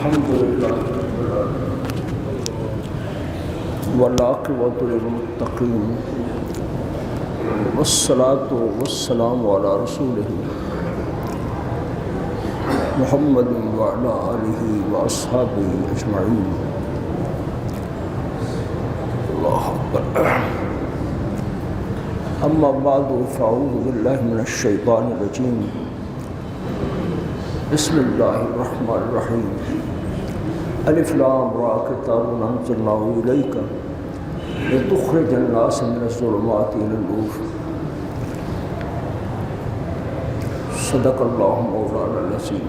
الحمد لله رب العالمين والعاقبة للمتقين والصلاة والسلام على رسوله محمد وعلى آله وأصحابه أجمعين. الله أكبر. أما بعد فأعوذ بالله من الشيطان الرجيم. بسم الله الرحمن الرحيم. الف لام را کتاب انزلناه إليك لتخرج الناس من الظلمات إلى النور. صدق الله مولانا العظيم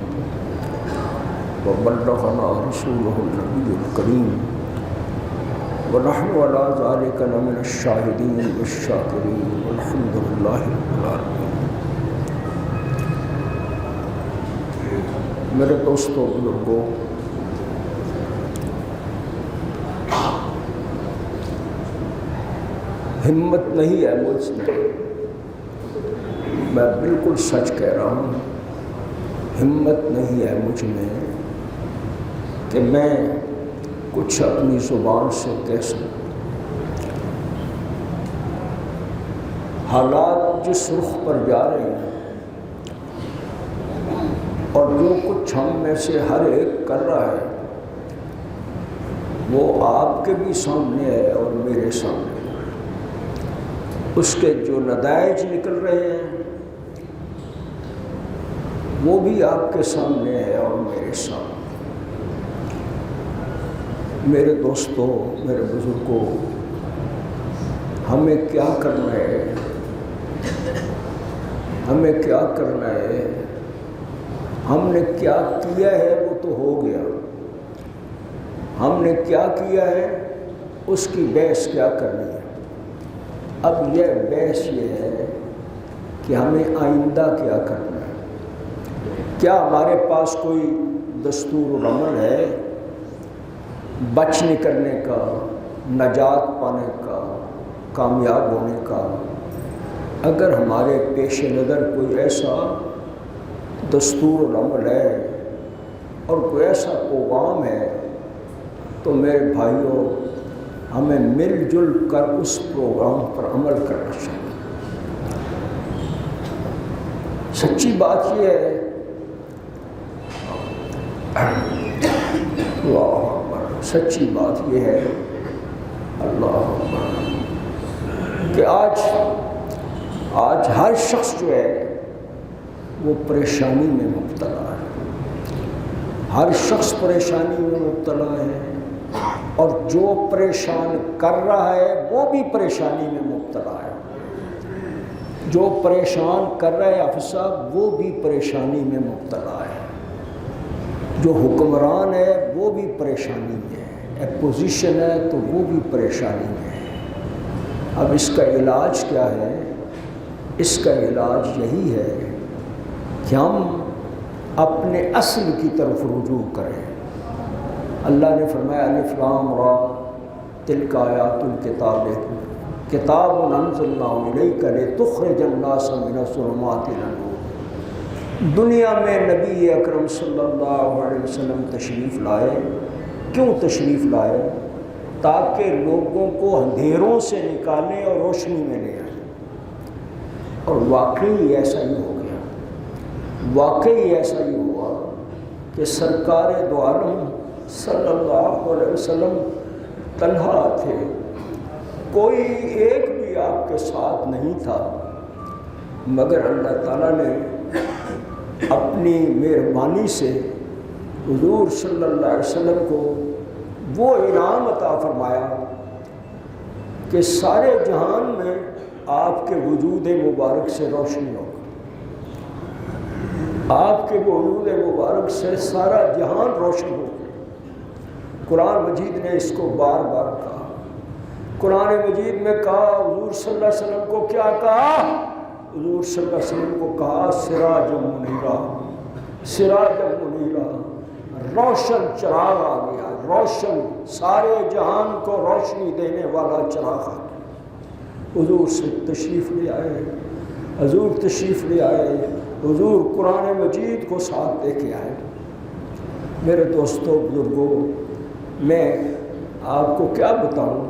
وبلغنا رسوله النبي الكريم ونحن على ذلك لمن الشاهدين والشاكرين والحمد لله رب العالمين. میرے دوستوں بزرگوں، ہمت نہیں ہے مجھ میں، میں بالکل سچ کہہ رہا ہوں، ہمت نہیں ہے مجھ میں کہ میں کچھ اپنی زبان سے کہہ سکوں. حالات جس رخ پر جا رہے ہیں اور جو کچھ ہم میں سے ہر ایک کر رہا ہے وہ آپ کے بھی سامنے ہے اور میرے سامنے ہے. اس کے جو نتائج نکل رہے ہیں وہ بھی آپ کے سامنے ہے اور میرے سامنے. میرے دوستوں، میرے بزرگوں، ہمیں کیا کرنا ہے؟ ہمیں کیا کرنا ہے؟ ہم نے کیا کیا ہے وہ تو ہو گیا. ہم نے کیا کیا ہے اس کی بحث کیا کرنی ہے. اب یہ بحث یہ ہے کہ ہمیں آئندہ کیا کرنا ہے. کیا ہمارے پاس کوئی دستور العمل ہے بچ نکلنے کا، نجات پانے کا، کامیاب ہونے کا؟ اگر ہمارے پیش نظر کوئی ایسا دستور العمل ہے اور کوئی ایسا پروگرام ہے تو میرے بھائیوں، ہمیں مل جل کر اس پروگرام پر عمل کرنا چاہیے. سچی بات یہ ہے، اللہ اکبر، سچی بات یہ ہے، اللہ اکبر، کہ آج ہر شخص جو ہے وہ پریشانی میں مبتلا ہے. ہر شخص پریشانی میں مبتلا ہے اور جو پریشان کر رہا ہے وہ بھی پریشانی میں مبتلا ہے. جو پریشان کر رہا ہے حافظ صاحب وہ بھی پریشانی میں مبتلا ہے. جو حکمران ہے وہ بھی پریشانی میں ہے. اپوزیشن ہے تو وہ بھی پریشانی میں ہے. اب اس کا علاج کیا ہے؟ اس کا علاج یہی ہے کہ ہم اپنے اصل کی طرف رجوع کریں. اللہ نے فرمایا الف لام را تلک آیات الکتاب کتاب انزلناه الیک لتخرج الناس من الظلمات الی النور. دنیا میں نبی اکرم صلی اللہ علیہ وسلم تشریف لائے. کیوں تشریف لائے؟ تاکہ لوگوں کو اندھیروں سے نکالیں اور روشنی میں لے آئیں. اور واقعی ایسا ہی ہو گیا. واقعی ایسا ہی ہوا کہ سرکار دو عالم صلی اللہ علیہ وسلم تنہا تھے. کوئی ایک بھی آپ کے ساتھ نہیں تھا، مگر اللہ تعالیٰ نے اپنی مہربانی سے حضور صلی اللہ علیہ وسلم کو وہ انعام عطا فرمایا کہ سارے جہان میں آپ کے وجود مبارک سے روشنی ہوگی. آپ کے وجود مبارک سے سارا جہان روشن ہو گیا. قرآن مجید نے اس کو بار بار کہا. قرآن مجید میں کہا، حضور صلی اللہ علیہ وسلم کو کیا کہا؟ حضور صلی اللہ علیہ وسلم کو کہا سراج منیرا، سراج منیرا، روشن چراغ آ گیا. روشن، سارے جہان کو روشنی دینے والا چراغ آ گیا. حضور سے تشریف لے آئے، حضور تشریف لے آئے، حضور قرآن مجید کو ساتھ لے کے آئے. میرے دوستوں بزرگوں، میں آپ کو کیا بتاؤں،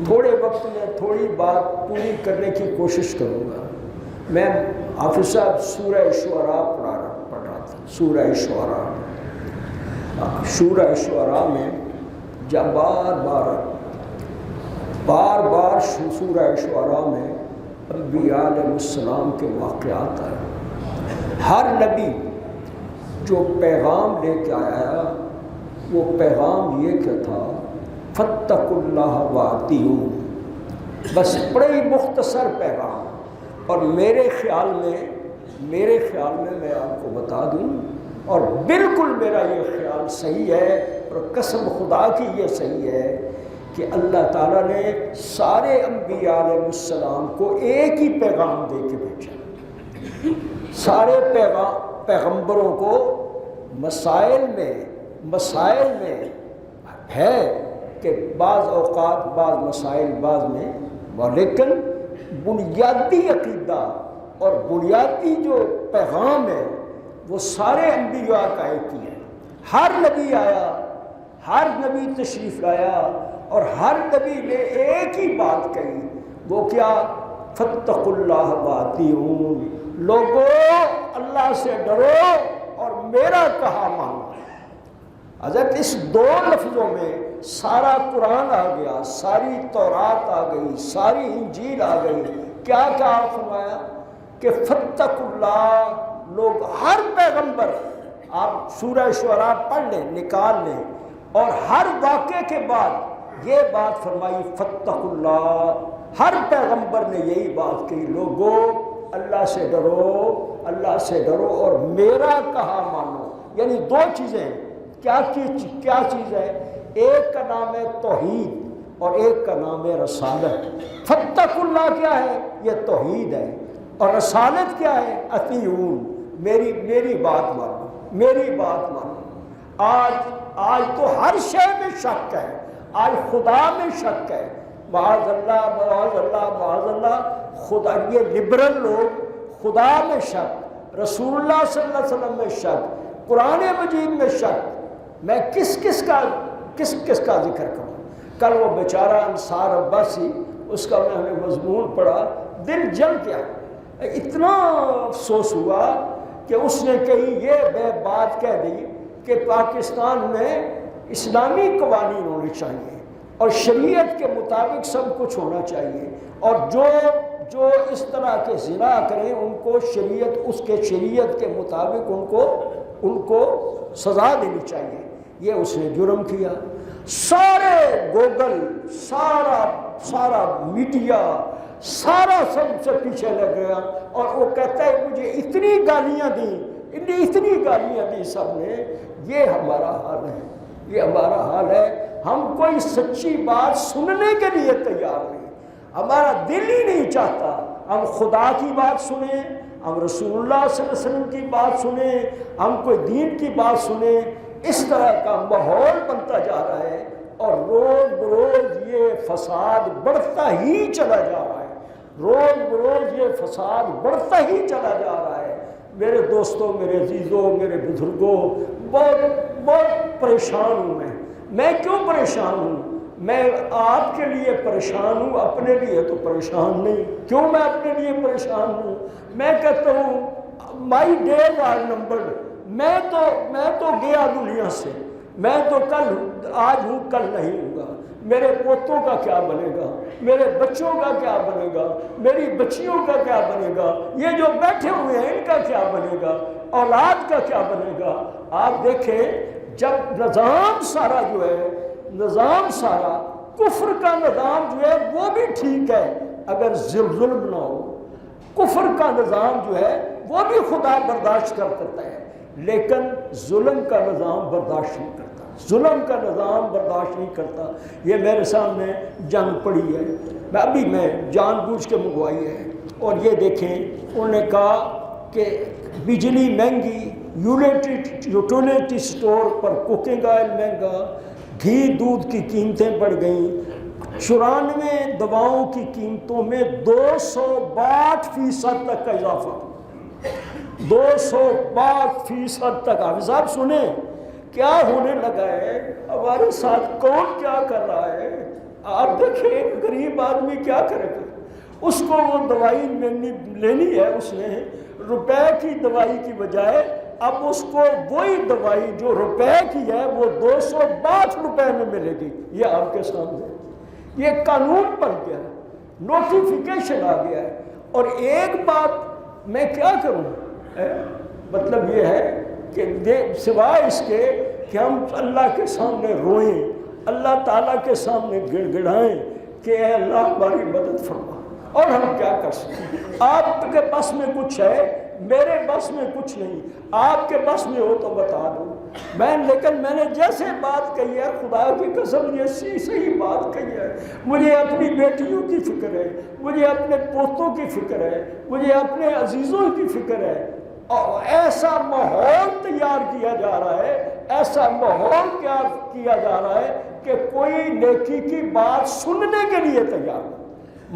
تھوڑے وقت میں تھوڑی بات پوری کرنے کی کوشش کروں گا۔ میں حافظ صاحب سورہ شعراء پڑھ رہا تھا، سورہ شعراء میں جب بار بار سورہ شعراء میں انبیاء علیہ السلام کے واقعات آئے۔ ہر نبی جو پیغام لے کے آیا وہ پیغام یہ کہ تھا فاتقوا اللہ وأطیعون، بس بڑے ہی مختصر پیغام۔ اور میرے خیال میں میں آپ کو بتا دوں، اور بالکل میرا یہ خیال صحیح ہے اور قسم خدا کی یہ صحیح ہے کہ اللہ تعالیٰ نے سارے انبیاء علیہ السلام کو ایک ہی پیغام دے کے بھیجا۔ سارے پیغمبروں کو مسائل میں ہے کہ بعض اوقات بعض مسائل بعض میں، لیکن بنیادی عقیدہ اور بنیادی جو پیغام ہے وہ سارے انبیاء کا ایک ہی ہے۔ ہر نبی آیا، ہر نبی تشریف لایا اور ہر نبی نے ایک ہی بات کہی، وہ کیا؟ فاتقوا اللہ وأطیعون، لوگو اللہ سے ڈرو اور میرا کہا مانو۔ حضرت اس دو لفظوں میں سارا قرآن آ گیا، ساری تورات آ گئی، ساری انجیل آ گئی۔ کیا فرمایا کہ فاتقوا اللہ، لوگ ہر پیغمبر، آپ سورہ شعراء پڑھ لیں، نکال لیں، اور ہر واقعے کے بعد یہ بات فرمائی فاتقوا اللہ۔ ہر پیغمبر نے یہی بات کہی، لوگو اللہ سے ڈرو اور میرا کہا مانو۔ یعنی دو چیزیں، کیا چیز ہے؟ ایک کا نام ہے توحید اور ایک کا نام ہے رسالت۔ فاتقوا اللہ کیا ہے؟ یہ توحید ہے، اور رسالت کیا ہے؟ اطیعون، میری بات مانو۔ آج تو ہر شے میں شک ہے، آج خدا میں شک ہے، معاذ اللہ خدا، یہ لبرل لوگ خدا میں شک، رسول اللہ صلی اللہ علیہ وسلم میں شک، قرآن مجید میں شک۔ میں کس کا ذکر کروں؟ کل وہ بیچارہ انصار عباسی، اس کا میں نے مضمون پڑھا، دل جل گیا، اتنا افسوس ہوا کہ اس نے کہیں یہ بات کہہ دی کہ پاکستان میں اسلامی قوانین ہونے چاہیے اور شریعت کے مطابق سب کچھ ہونا چاہیے، اور جو اس طرح کے زنا کریں ان کو شریعت کے مطابق ان کو سزا دینی چاہیے۔ یہ اس نے جرم کیا۔ سارے گوگل، سارا میڈیا، سارا سب سے پیچھے لگ گیا، اور وہ کہتا ہے مجھے اتنی گالیاں دی سب نے۔ یہ ہمارا حال ہے، ہم کوئی سچی بات سننے کے لیے تیار نہیں، ہمارا دل ہی نہیں چاہتا ہم خدا کی بات سنیں، ہم رسول اللہ صلی اللہ علیہ وسلم کی بات سنیں، ہم کوئی دین کی بات سنیں۔ اس طرح کا ماحول بنتا جا رہا ہے، اور روز بروز یہ فساد بڑھتا ہی چلا جا رہا ہے۔ میرے دوستوں، میرے عزیزوں، میرے بزرگوں، بہت پریشان ہوں میں کیوں پریشان ہوں؟ میں آپ کے لیے پریشان ہوں، اپنے لیے تو پریشان نہیں۔ کیوں میں اپنے لیے پریشان ہوں؟ میں کہتا ہوں مائی ڈیز آر نمبرڈ، میں تو گیا دنیا سے، میں تو آج ہوں، کل نہیں ہوں گا۔ میرے پوتوں کا کیا بنے گا؟ میرے بچوں کا کیا بنے گا؟ میری بچیوں کا کیا بنے گا؟ یہ جو بیٹھے ہوئے ہیں ان کا کیا بنے گا؟ اولاد کا کیا بنے گا؟ آپ دیکھیں، جب نظام سارا کفر کا نظام جو ہے وہ بھی ٹھیک ہے اگر ظلم نہ ہو، کفر کا نظام جو ہے وہ بھی خدا برداشت کر سکتا ہے، لیکن ظلم کا نظام برداشت نہیں کرتا۔ یہ میرے سامنے جنگ پڑی ہے، میں جان بوجھ کے منگوائی ہے، اور یہ دیکھیں انہوں نے کہا کہ بجلی مہنگی، یوٹیلیٹی سٹور پر کوکنگ آئل مہنگا، گھی دودھ کی قیمتیں بڑھ گئیں، 94 دواؤں کی قیمتوں میں 262% تک کا اضافہ، 262% تک۔ آپ صاحب سنیں کیا ہونے لگا ہے، ہمارے ساتھ کون کیا کر رہا ہے۔ آپ دیکھیں ایک غریب آدمی کیا کرے گا، اس کو وہ دوائی لینی ہے، اس نے روپے کی دوائی کی بجائے اب اس کو وہی دوائی جو روپے کی ہے وہ 262 روپے میں ملے گی۔ یہ آپ کے سامنے یہ قانون بن گیا ہے، نوٹیفیکیشن آ گیا ہے۔ اور ایک بات میں کیا کروں، مطلب یہ ہے کہ سوائے اس کے کہ ہم اللہ کے سامنے روئیں، اللہ تعالیٰ کے سامنے گڑ گڑائیں کہ اے اللہ ہماری مدد فرما، اور ہم کیا کر سکتے ہیں۔ آپ کے بس میں کچھ ہے، میرے بس میں کچھ نہیں، آپ کے بس میں ہو تو بتا دو۔ لیکن میں نے جیسے بات کہی ہے، خدا کی قسم یہ صحیح بات کہی ہے، مجھے اپنی بیٹیوں کی فکر ہے، مجھے اپنے پوتوں کی فکر ہے، مجھے اپنے عزیزوں کی فکر ہے۔ اور ایسا ماحول تیار کیا جا رہا ہے، ایسا ماحول کیا جا رہا ہے کہ کوئی نیکی کی بات سننے کے لیے تیار نہیں۔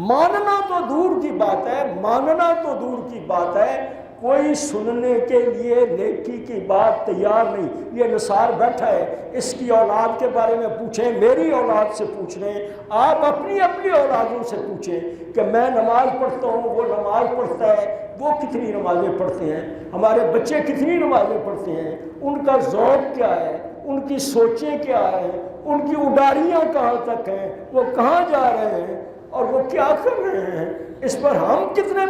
ماننا تو دور کی بات ہے، ماننا تو دور کی بات ہے، کوئی سننے کے لیے نیکی کی بات تیار نہیں۔ یہ نثار بیٹھا ہے، اس کی اولاد کے بارے میں پوچھیں، میری اولاد سے پوچھ لیں، آپ اپنی اولادوں سے پوچھیں کہ میں نماز پڑھتا ہوں، وہ نماز پڑھتا ہے، وہ کتنی نمازیں پڑھتے ہیں، ہمارے بچے کتنی نمازیں پڑھتے ہیں، ان کا ذوق کیا ہے، ان کی سوچیں کیا ہیں، ان کی اڈاریاں کہاں تک ہیں، وہ کہاں جا رہے ہیں اور وہ کیا کر رہے ہیں، اس پر ہم کتنے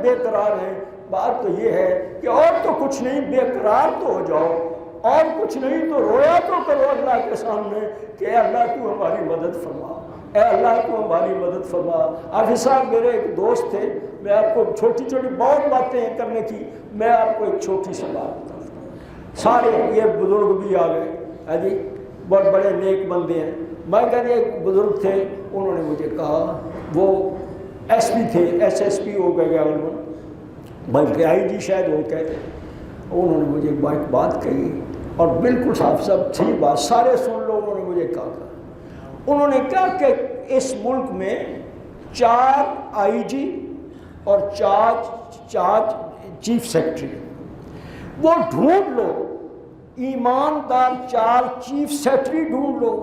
بے قرار ہیں۔ بات تو یہ ہے کہ اور تو کچھ نہیں، بے قرار تو ہو جاؤ، اور کچھ نہیں تو رویا تو کرو اللہ کے سامنے کہ اے اللہ تو ہماری مدد فرما، اے اللہ تو ہماری مدد فرما۔ حافظ صاحب میرے ایک دوست تھے، میں آپ کو چھوٹی چھوٹی بہت باتیں ہیں کرنے کی، میں آپ کو ایک چھوٹی سی بات بتاتا ہوں۔ سارے یہ بزرگ بھی آ گئے جی، بہت بڑے نیک بندے ہیں۔ میں کہتے ایک بزرگ تھے، انہوں نے مجھے کہا، وہ ایس پی تھے، ایس ایس پی ہو گئے انہوں، بلکہ آئی جی شاید وہ کہتے ہیں۔ انہوں نے مجھے ایک بات کہی اور بالکل صاف صاف تھی بات، سارے سن لو۔ انہوں نے مجھے کہا، انہوں نے کہا کہ اس ملک میں 4 آئی جی اور 4 چیف سیکرٹری، وہ ڈھونڈ لو، ایماندار 4 چیف سیکرٹری ڈھونڈ لو،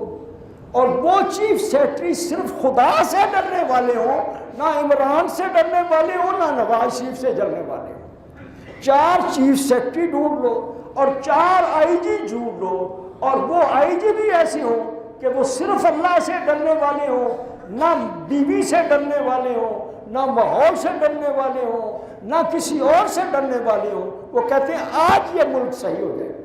اور وہ چیف سیکرٹری صرف خدا سے ڈرنے والے ہوں، نہ عمران سے ڈرنے والے ہوں، نہ نواز شریف سے ڈرنے والے ہوں۔ 4 چیف سیکرٹری ڈھونڈ لو اور 4 آئی جی ڈھونڈ لو، اور وہ آئی جی بھی ایسے ہوں کہ وہ صرف اللہ سے ڈرنے والے ہوں، نہ بیوی سے ڈرنے والے ہوں، نہ ماحول سے ڈرنے والے ہوں، نہ کسی اور سے ڈرنے والے ہوں۔ وہ کہتے ہیں آج یہ ملک صحیح ہو جائے گا،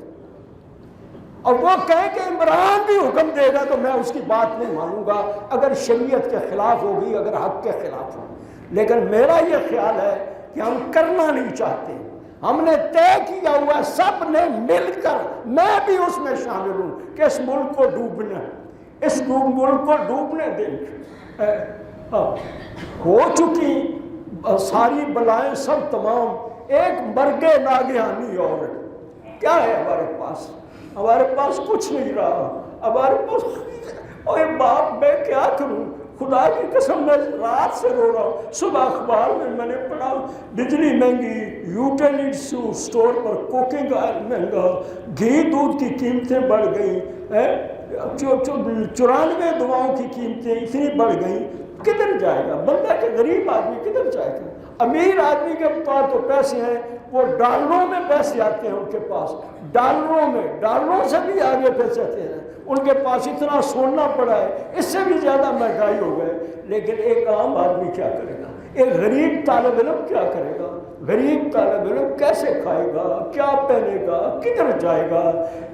اور وہ کہیں کہ عمران بھی حکم دے گا تو میں اس کی بات نہیں مانوں گا اگر شریعت کے خلاف ہوگی، اگر حق کے خلاف ہوگی۔ لیکن میرا یہ خیال ہے کہ ہم کرنا نہیں چاہتے، ہم نے طے کیا ہوا، سب نے مل کر، میں بھی اس میں شامل ہوں کہ اس ملک کو ڈوبنا، اس ملک کو ڈوبنے دیں۔ ہو چکی ساری بلائیں سب تمام، ایک مرگ ناگہانی اور کیا ہے ہمارے پاس؟ ہمارے پاس کچھ نہیں رہا، ہمارے پاس۔ اور باپ میں کیا کروں، خدا کی قسم میں رات سے رو رہا ہوں۔ صبح اخبار میں نے پڑھا بجلی مہنگی، یوٹیلیٹس اسٹور پر کوکنگ آئل مہنگا، گھی دودھ کی قیمتیں بڑھ گئی، 94 دواؤں کی قیمتیں اتنی بڑھ گئیں۔ کدھر جائے گا بندہ کہ غریب آدمی کدھر جائے گا؟ امیر آدمی کے پاس تو پیسے ہیں، وہ ڈالروں میں پیسے آتے ہیں ان کے پاس، ڈالروں سے بھی آگے پیسے آتے ہیں، ان کے پاس اتنا سونا پڑا ہے، اس سے بھی زیادہ مہنگائی ہو گئے۔ لیکن ایک عام آدمی کیا کرے گا؟ ایک غریب طالب علم کیا کرے گا؟ غریب طالب علم کیسے کھائے گا، کیا پہنے گا، کدھر جائے گا؟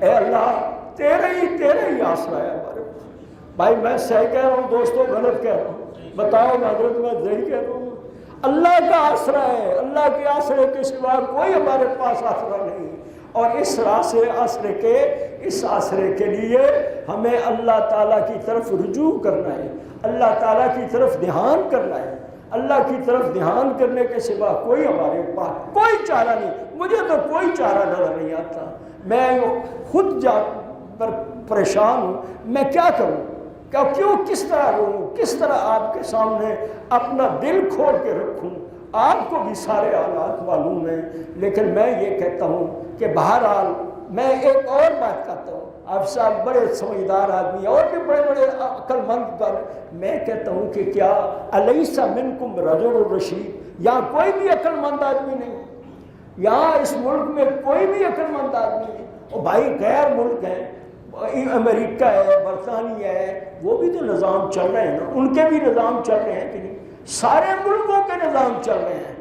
اے اللہ تیرے ہی آسرا ہے ہمارے پاس۔ بھائی میں صحیح کہہ رہا ہوں دوستوں، غلط کہہ رہا ہوں؟ بتاؤ حضرت، میں صحیح کہہ رہا ہوں؟ اللہ کا آسرا ہے، اللہ کے آسرے کے سوا کوئی ہمارے پاس آسرا نہیں۔ اور اس آسرے کے لیے ہمیں اللہ تعالیٰ کی طرف رجوع کرنا ہے، اللہ تعالیٰ کی طرف دھیان کرنا ہے۔ اللہ کی طرف دھیان کرنے کے سوا کوئی ہمارے پاس کوئی چارہ نہیں۔ مجھے تو کوئی چارہ نظر نہیں آتا، میں خود پریشان ہوں، میں کیا کروں، کیوں، کس طرح روؤں، کس طرح آپ کے سامنے اپنا دل کھول کے رکھوں؟ آپ کو بھی سارے حالات معلوم ہیں، لیکن میں یہ کہتا ہوں کہ بہرحال میں ایک اور بات کرتا ہوں، آپ صاحب بڑے سمجھدار آدمی اور بھی بڑے بڑے عقل مند پر، میں کہتا ہوں کہ کیا الیس منکم رجل رشید، یہاں کوئی بھی عقل مند آدمی نہیں، یہاں اس ملک میں کوئی بھی عقل مند آدمی نہیں۔ اور بھائی غیر ملک ہیں، امریکہ ہے، برطانیہ ہے، وہ بھی تو نظام چل رہے ہیں نا، ان کے بھی نظام چل رہے ہیں کہ نہیں؟ سارے ملکوں کے نظام چل رہے ہیں،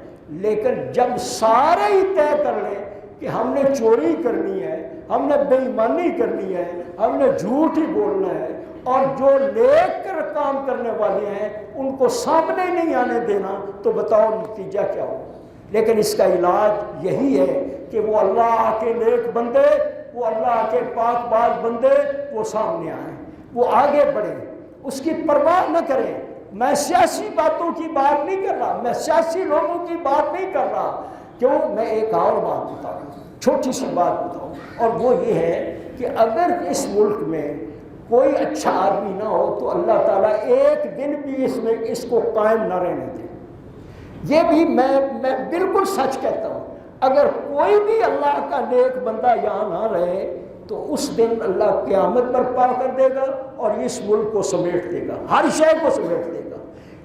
لیکن جب سارے ہی طے کر لیں کہ ہم نے چوری کرنی ہے، ہم نے بے ایمانی کرنی ہے، ہم نے جھوٹ ہی بولنا ہے، اور جو نیک کر کام کرنے والے ہیں ان کو سامنے نہیں آنے دینا، تو بتاؤ نتیجہ کیا ہو؟ لیکن اس کا علاج یہی ہے کہ وہ اللہ کے نیک بندے، وہ اللہ کے پاک باز بندے وہ سامنے آئیں، وہ آگے بڑھیں، اس کی پرواہ نہ کریں۔ میں سیاسی باتوں کی بات نہیں کر رہا، میں سیاسی لوگوں کی بات نہیں کر رہا، کیوں؟ میں ایک اور بات بتاؤں، چھوٹی سی بات بتاؤں، اور وہ یہ ہے کہ اگر اس ملک میں کوئی اچھا آدمی نہ ہو تو اللہ تعالیٰ ایک دن بھی اس کو قائم نہ رہنے دے۔ یہ بھی میں بالکل سچ کہتا ہوں، اگر کوئی بھی اللہ کا نیک بندہ یہاں نہ رہے تو اس دن اللہ قیامت برپا کر دے گا اور اس ملک کو سمیٹ دے گا، ہر شے کو سمیٹ دے گا۔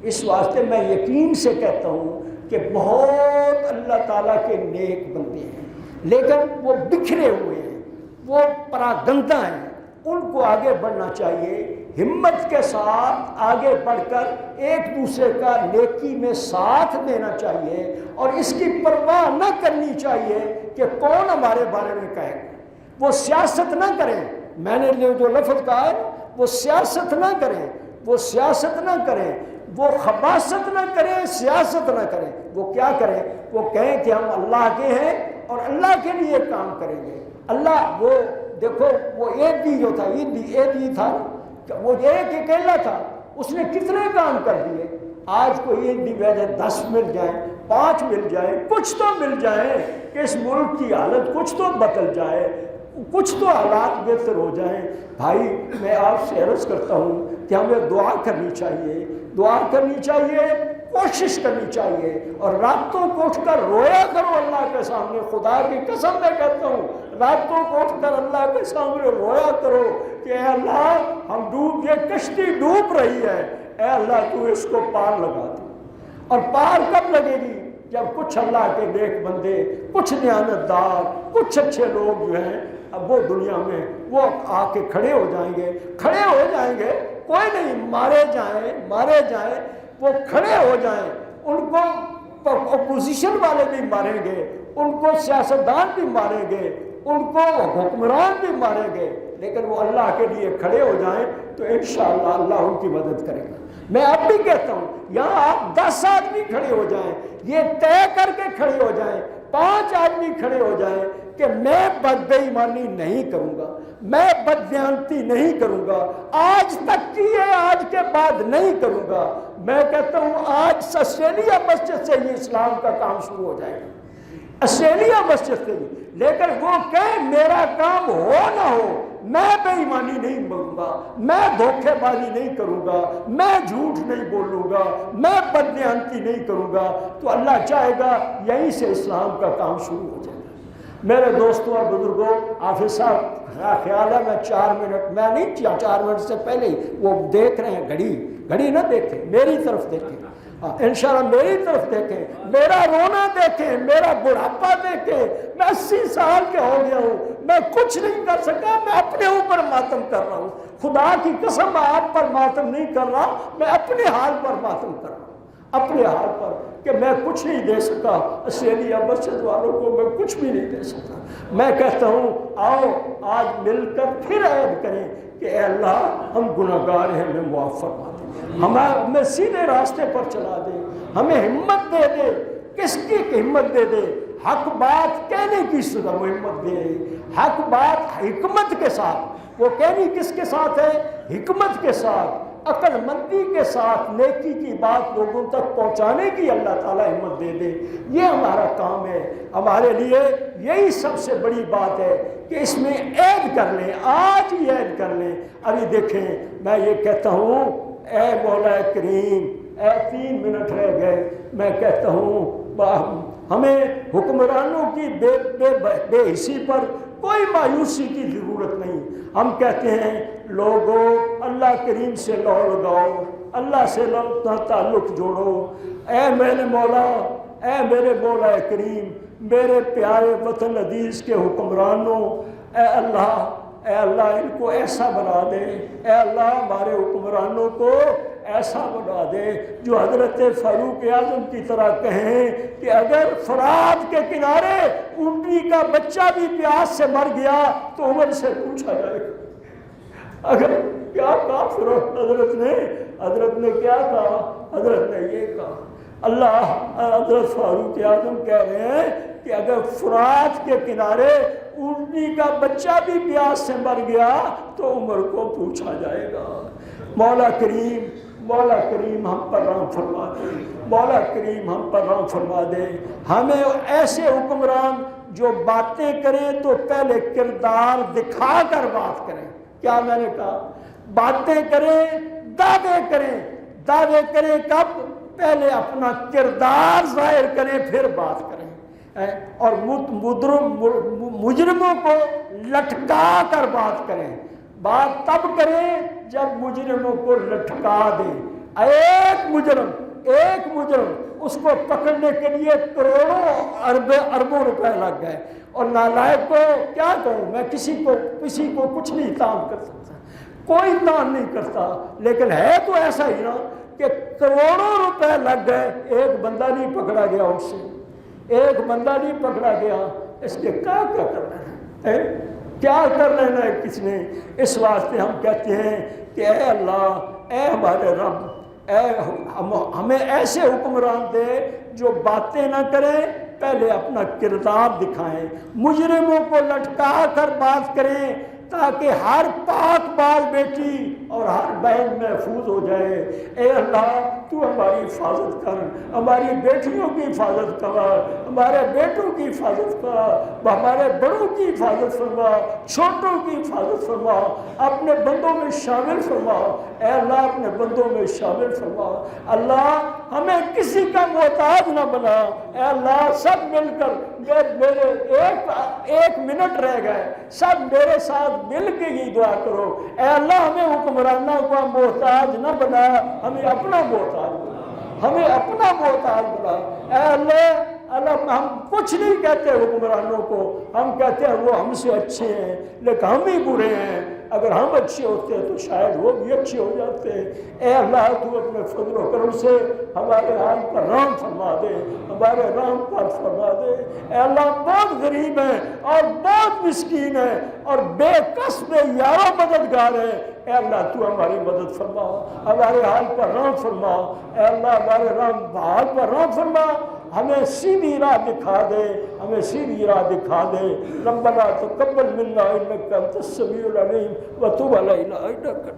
اس واسطے میں یقین سے کہتا ہوں کہ بہت اللہ تعالیٰ کے نیک بندے ہیں، لیکن وہ بکھرے ہوئے ہیں، وہ پراگندہ ہیں، ان کو آگے بڑھنا چاہیے، ہمت کے ساتھ آگے بڑھ کر ایک دوسرے کا نیکی میں ساتھ دینا چاہیے، اور اس کی پرواہ نہ کرنی چاہیے کہ کون ہمارے بارے میں کہے گا۔ وہ سیاست نہ کریں، میں نے جو لفظ کہا ہے، وہ سیاست نہ کریں، وہ سیاست نہ کریں، وہ خباثت نہ کریں، سیاست نہ کریں۔ وہ کیا کریں؟ وہ کہیں کہ ہم اللہ کے ہیں اور اللہ کے لیے کام کریں گے۔ اللہ وہ دیکھو، وہ ایک بھی جو تھا، ایک ہی تھا، وہ ایک اکیلا تھا، اس نے کتنے کام کر دیے۔ آج کو ایک بھی وجہ 10 مل جائیں، 5 مل جائیں، کچھ تو مل جائیں کہ اس ملک کی حالت کچھ تو بدل جائے، کچھ تو حالات بہتر ہو جائیں۔ بھائی میں آپ سے عرض کرتا ہوں کہ ہمیں دعا کرنی چاہیے، دعا کرنی چاہیے، کوشش کرنی چاہیے، اور راتوں کو اٹھ کر رویا کرو اللہ کے سامنے۔ خدا کی قسم میں کہتا ہوں، راتوں کو اٹھ کر اللہ کے سامنے رویا کرو کہ اے اللہ ہم یہ کشتی ڈوب رہی ہے، اے اللہ تو اس کو پار لگا دے۔ اور پار کب لگے گی؟ جب کچھ اللہ کے نیک بندے، کچھ دیانتدار، کچھ اچھے لوگ جو ہیں اب وہ دنیا میں وہ آ کے کھڑے ہو جائیں گے، کھڑے ہو جائیں گے، کوئی نہیں، مارے جائیں، وہ کھڑے ہو جائیں، ان کو اپوزیشن والے بھی ماریں گے، ان کو سیاستدان بھی ماریں گے، ان کو حکمران بھی ماریں گے، لیکن وہ اللہ کے لیے کھڑے ہو جائیں تو انشاءاللہ اللہ ان کی مدد کرے گا۔ میں اب بھی کہتا ہوں، یہاں آپ 10 آدمی کھڑے ہو جائیں، یہ طے کر کے کھڑے ہو جائیں، 5 آدمی کھڑے ہو جائیں کہ میں بے ایمانی نہیں کروں گا، میں بددیانتی نہیں کروں گا، آج تک کی ہے، آج کے بعد نہیں کروں گا۔ میں کہتا ہوں آج آسٹریلیا مسجد سے یہ اسلام کا کام شروع ہو جائے گا، آسٹریلیا مسجد سے ہی، لیکن وہ کہیں میرا کام ہو نہ ہو، میں بے ایمانی نہیں بولوں گا، میں دھوکے بازی نہیں کروں گا، میں جھوٹ نہیں بولوں گا، میں بددیانتی نہیں کروں گا، تو اللہ چاہے گا یہیں سے اسلام کا کام شروع ہو جائے گا۔ میرے دوستوں اور بزرگوں، حافظ صاحب خیال ہے میں 4 منٹ، میں نہیں 4 منٹ سے پہلے ہی وہ دیکھ رہے ہیں، گھڑی نہ دیکھیں، میری طرف دیکھیں، انشاءاللہ میری طرف دیکھیں، میرا رونا دیکھیں، میرا بڑھاپا دیکھیں، میں 80 سال کے ہو گیا ہوں، میں کچھ نہیں کر سکا، میں اپنے اوپر ماتم کر رہا ہوں۔ خدا کی قسم میں آپ پر ماتم نہیں کر رہا، میں اپنے حال پر ماتم کر رہا ہوں، اپنے حال پر، کہ میں کچھ نہیں دے سکا آسٹریلیا مسجد والوں کو، میں کچھ بھی نہیں دے سکا۔ میں کہتا ہوں آؤ آج مل کر پھر عہد کریں کہ اے اللہ ہم گناہگار ہیں، ہمیں معاف فرما دے، ہمیں سیدھے راستے پر چلا دے، ہمیں ہمت دے دے۔ کس کی ہمت دے دے؟ حق بات کہنے کی ہمت دے، حق بات حکمت کے ساتھ، وہ کہنی کس کے ساتھ ہے؟ حکمت کے ساتھ، عقل مندی کے ساتھ، نیکی کی بات لوگوں تک پہنچانے کی اللہ تعالیٰ ہمت دے دے۔ یہ ہمارا کام ہے، ہمارے لیے یہی سب سے بڑی بات ہے کہ اس میں عہد کر لیں، آج ہی عہد کر لیں۔ ابھی دیکھیں میں یہ کہتا ہوں، اے مولا کریم، اے 3 منٹ رہ گئے، میں کہتا ہوں ہمیں حکمرانوں کی بے حسی پر کوئی مایوسی کی ضرورت نہیں۔ ہم کہتے ہیں لوگوں اللہ کریم سے لو لگاؤ، اللہ سے تعلق جوڑو۔ اے میرے مولا، اے میرے مولا کریم، میرے پیارے وطن عزیز کے حکمرانوں، اے اللہ ان کو ایسا بنا دے، اے اللہ ہمارے حکمرانوں کو ایسا بنا دے جو حضرت فاروق اعظم کی طرح کہیں کہ اگر فرات کے کنارے اونٹنی کا بچہ بھی پیاس سے مر گیا تو عمر سے پوچھا جائے گا۔ اگر کیا کہا حضرت نے کیا کہا؟ حضرت نے یہ کہا، حضرت فاروق اعظم کہہ رہے ہیں کہ اگر فرات کے کنارے اونٹنی کا بچہ بھی پیاس سے مر گیا تو عمر کو پوچھا جائے گا۔ مولا کریم ہم پر رحم فرما دے، مولا کریم ہم پر رحم فرما دے۔ ہمیں ایسے حکمران جو باتیں کریں تو پہلے کردار دکھا کر بات کریں۔ کیا میں نے کہا؟ باتیں کریں، دعوے کریں کب؟ پہلے اپنا کردار ظاہر کریں پھر بات کریں، اور مجرموں کو لٹکا کر بات کریں۔ بات تب کریں جب مجرموں کو لٹکا دیں۔ ایک مجرم اس کو پکڑنے کے لیے کروڑوں اربوں روپے لگ گئے، اور نالائق کو کیا کہوں میں، کسی کو کچھ نہیں تان کر سکتا، کوئی تان نہیں کرتا، لیکن ہے تو ایسا ہی نا کہ کروڑوں روپے لگ گئے، ایک بندہ نہیں پکڑا گیا، اس سے ایک بندہ نہیں پکڑا گیا۔ اس کے کیا کرنا ہے؟ کیا کر لینا ہے کس نے؟ اس واسطے ہم کہتے ہیں کہ اے اللہ، اے ہمارے رب، ہمیں ایسے حکمران دے جو باتیں نہ کریں، پہلے اپنا کردار دکھائیں، مجرموں کو لٹکا کر بات کریں تاکہ ہر پاک باز بیٹی اور ہر بہن محفوظ ہو جائے۔ اے اللہ تو ہماری حفاظت کر، ہماری بیٹیوں کی حفاظت کر، ہمارے بیٹوں کی حفاظت کر، ہمارے بڑوں کی حفاظت فرما، چھوٹوں کی حفاظت فرما، اپنے بندوں میں شامل فرما۔ اے اللہ اپنے بندوں میں شامل فرما۔ اللہ ہمیں کسی کا محتاج نہ بنا۔ اے اللہ سب مل کر، میرے ایک منٹ رہ گئے، سب میرے ساتھ مل کے ہی دعا کرو۔ اے اللہ ہمیں حکمرانوں کا محتاج نہ بنا، ہمیں اپنا محتاج بنا۔ اے اللہ ہم کچھ نہیں کہتے حکمرانوں کو، ہم کہتے ہیں وہ ہم سے اچھے ہیں لیکن ہم ہی برے ہیں۔ اگر ہم اچھے ہوتے تو شاید وہ بھی اچھے ہو جاتے۔ اے اللہ تو اپنے فضل و کرم سے ہمارے حال پر رحم فرما دے، ہمارے رحم پر فرما دے۔ اے اللہ بہت غریب ہیں اور بہت مسکین ہیں اور بے قصب یارو مددگار ہیں۔ اے اللہ تو ہماری مدد فرما، ہمارے حال پر رحم فرما۔ اے اللہ ہمارے حال پر رحم فرما، ہمیں سیدھی راہ دکھا دے، ہمیں سیدھی راہ دکھا دے۔ ربنا تقبل منا انک انت السمیع العلیم وتب علینا انک